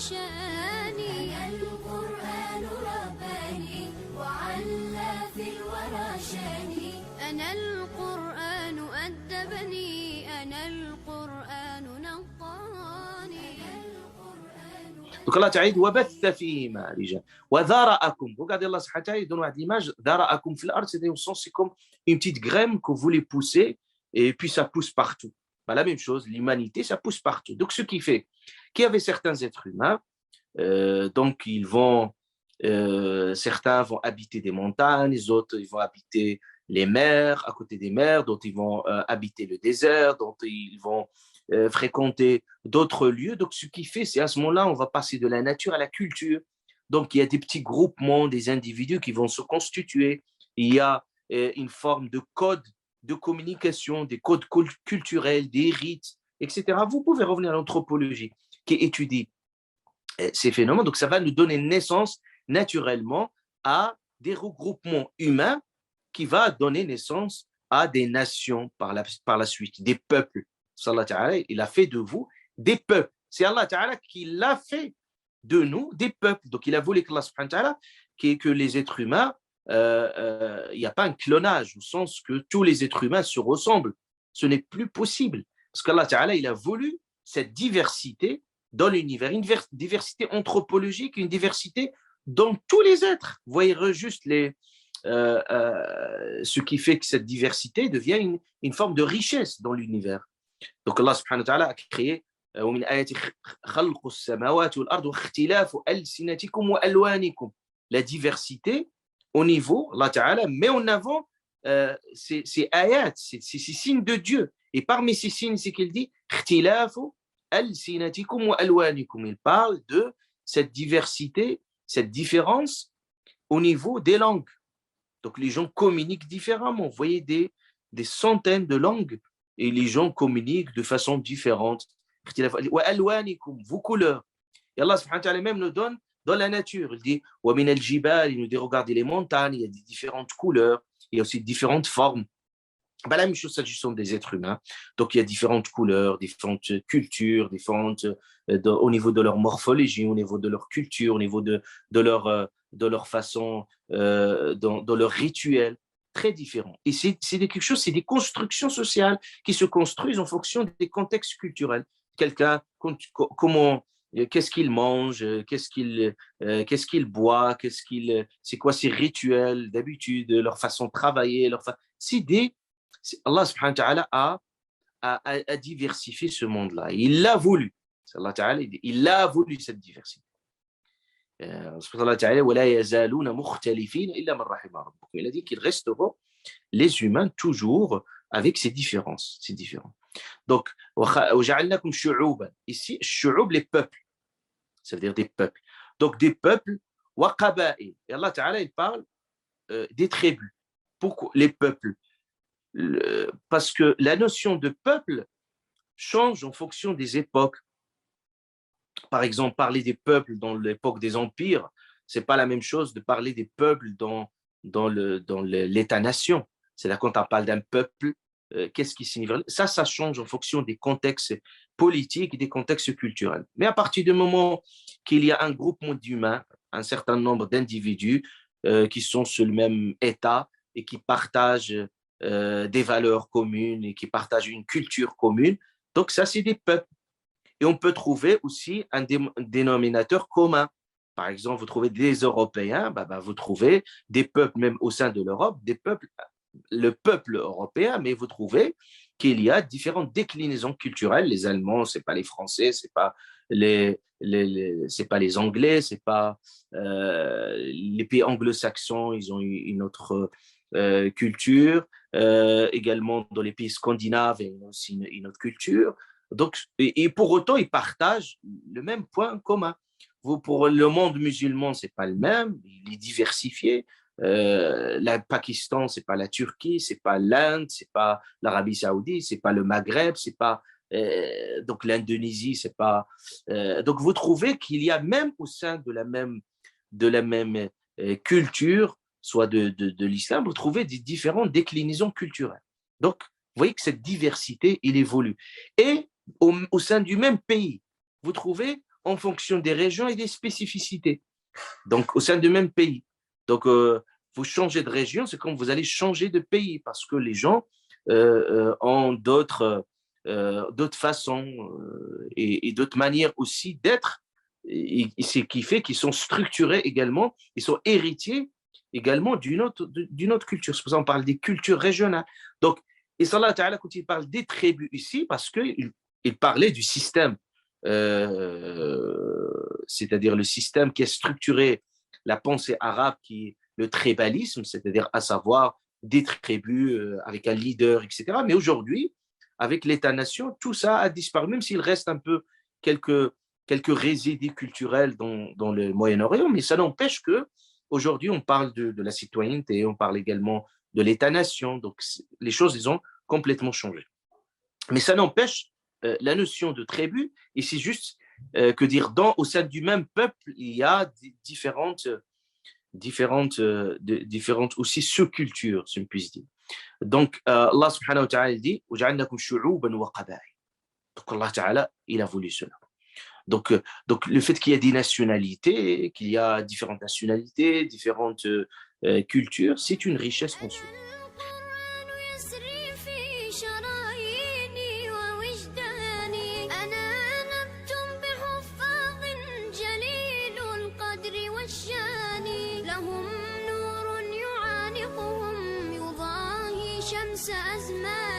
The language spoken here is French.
شاني. أنا القرآن رباني وعلى في الورى شاني. أنا القرآن أدبني. أنا القرآن نقاني. Donc Allah Ta'ala dit وَبَثَّ فِيهِمَا رِجَالًا وَذَرَأَكُمْ. Regardez Allah Subhanahu wa Ta'ala, il donne l'image ذَرَأَكُمْ فِي الْأَرْضِ, c'est au sens c'est comme une petite graine que vous voulez pousser et puis ça pousse partout. Bah, la même chose, l'humanité, ça pousse partout. Donc ce qui fait qu'il y avait certains êtres humains, donc ils vont, certains vont habiter des montagnes, les autres ils vont habiter les mers, à côté des mers, d'autres ils vont habiter le désert, d'autres ils vont fréquenter d'autres lieux. Donc, ce qui fait, c'est à ce moment-là, on va passer de la nature à la culture. Donc, il y a des petits groupements, des individus qui vont se constituer. Il y a une forme de code de communication, des codes culturels, des rites, etc. Vous pouvez revenir à l'anthropologie qui étudie ces phénomènes. Donc, ça va nous donner naissance naturellement à des regroupements humains qui va donner naissance à des nations par la suite, des peuples. Allah Ta'ala, il a fait de vous des peuples. C'est Allah Ta'ala qui l'a fait de nous des peuples. Donc, il a voulu que Allah Subhanahu wa Ta'ala, que les êtres humains, il n'y a pas un clonage, au sens que tous les êtres humains se ressemblent. Ce n'est plus possible. Parce qu'Allah Ta'ala, il a voulu cette diversité dans l'univers, une diversité anthropologique, une diversité dans tous les êtres. Vous voyez juste ce qui fait que cette diversité devient une forme de richesse dans l'univers. Donc Allah subhanahu wa ta'ala a créé ومن آياته خلق السماوات والأرض واختلاف ألسنتكم وألوانكم. La diversité au niveau, Allah Ta'ala met en avant ces ayats, ces signes de Dieu. Et parmi ces signes, c'est qu'il dit اختلاف ألسنتكم وألوانكم. Il parle de cette diversité, cette différence au niveau des langues. Donc les gens communiquent différemment. Vous voyez des centaines de langues et les gens communiquent de façon différente. Vos couleurs. Et Allah subhanahu wa ta'ala même nous donne dans la nature. Il dit وَمِنَ الْجِبَالِ, il nous dit regardez les montagnes, il y a des différentes couleurs, il y a aussi différentes formes. Ben, la même chose s'agissant des êtres humains. Donc il y a différentes couleurs, différentes cultures, différentes au niveau de leur morphologie, au niveau de leur culture, au niveau de leur façon, dans leur rituel. Très différents. Et c'est quelque chose, c'est des constructions sociales qui se construisent en fonction des contextes culturels. Quelqu'un, comment, qu'est-ce qu'il mange, qu'est-ce qu'il boit, c'est quoi ses rituels d'habitude, leur façon de travailler, Allah subhanahu wa ta'ala a diversifié ce monde-là. Il l'a voulu. Allah ta'ala, il a voulu cette diversité. Allah Ta'ala ولا يزالون مختلفين إلا من رحم ربك. Il a dit qu'ils resteront les humains toujours avec ces différences, ces différents. Donc وجعلناكم شعوبا. Ici شعوب, les peuples, ça veut dire des peuples. Donc des peuples وقبائل. Et Allah Ta'ala il parle des tribus. Pourquoi les peuples? Parce que la notion de peuple change en fonction des époques. Par exemple, parler des peuples dans l'époque des empires, c'est pas la même chose de parler des peuples dans l'État-nation. C'est-à-dire quand on parle d'un peuple, qu'est-ce qui signifie? Ça change en fonction des contextes politiques et des contextes culturels. Mais à partir du moment qu'il y a un groupement d'humains, un certain nombre d'individus qui sont sur le même État et qui partagent des valeurs communes et qui partagent une culture commune, donc ça, c'est des peuples. Et on peut trouver aussi un dénominateur commun. Par exemple, vous trouvez des Européens, vous trouvez des peuples même au sein de l'Europe, le peuple européen, mais vous trouvez qu'il y a différentes déclinaisons culturelles. Les Allemands, c'est pas les Français, c'est pas c'est pas les Anglais, c'est pas les pays anglo-saxons, ils ont une autre culture. Également dans les pays scandinaves, il y a aussi une autre culture. Donc, et pour autant, ils partagent le même point commun. Pour le monde musulman, c'est pas le même, il est diversifié. Le Pakistan, c'est pas la Turquie, c'est pas l'Inde, c'est pas l'Arabie Saoudite, c'est pas le Maghreb, c'est pas donc l'Indonésie, c'est pas. Donc, vous trouvez qu'il y a même au sein de la même culture, soit de l'islam, vous trouvez des différentes déclinaisons culturelles. Donc, vous voyez que cette diversité, il évolue. Et au sein du même pays, vous trouvez en fonction des régions et des spécificités. Donc, au sein du même pays. Donc, vous changez de région, c'est comme vous allez changer de pays parce que les gens ont d'autres façons et d'autres manières aussi d'être. Et ce qui fait qu'ils sont structurés également, ils sont héritiers également d'une autre culture. C'est pour ça qu'on parle des cultures régionales. Donc, et Allah Ta'ala, quand il parle des tribus ici, parce qu'il parlait du système, c'est-à-dire le système qui a structuré la pensée arabe, qui est le tribalisme, c'est-à-dire à savoir des tribus avec un leader, etc. Mais aujourd'hui, avec l'État-nation, tout ça a disparu, même s'il reste un peu quelques résidus culturels dans le Moyen-Orient, mais ça n'empêche que aujourd'hui on parle de la citoyenneté, on parle également de l'État-nation, donc les choses, ils ont complètement changé. Mais ça n'empêche la notion de tribu, et c'est juste que dire, au sein du même peuple, il y a différentes aussi sous-cultures, si on puisse dire. Donc, Allah subhanahu wa ta'ala dit وَجَعَلْنَكُمْ شُعُوبًا وَقَبَائِلَ. Donc, Allah ta'ala, il a voulu cela. Donc, le fait qu'il y a des nationalités, qu'il y a différentes nationalités, différentes cultures, c'est une richesse en soi. شمس أزمان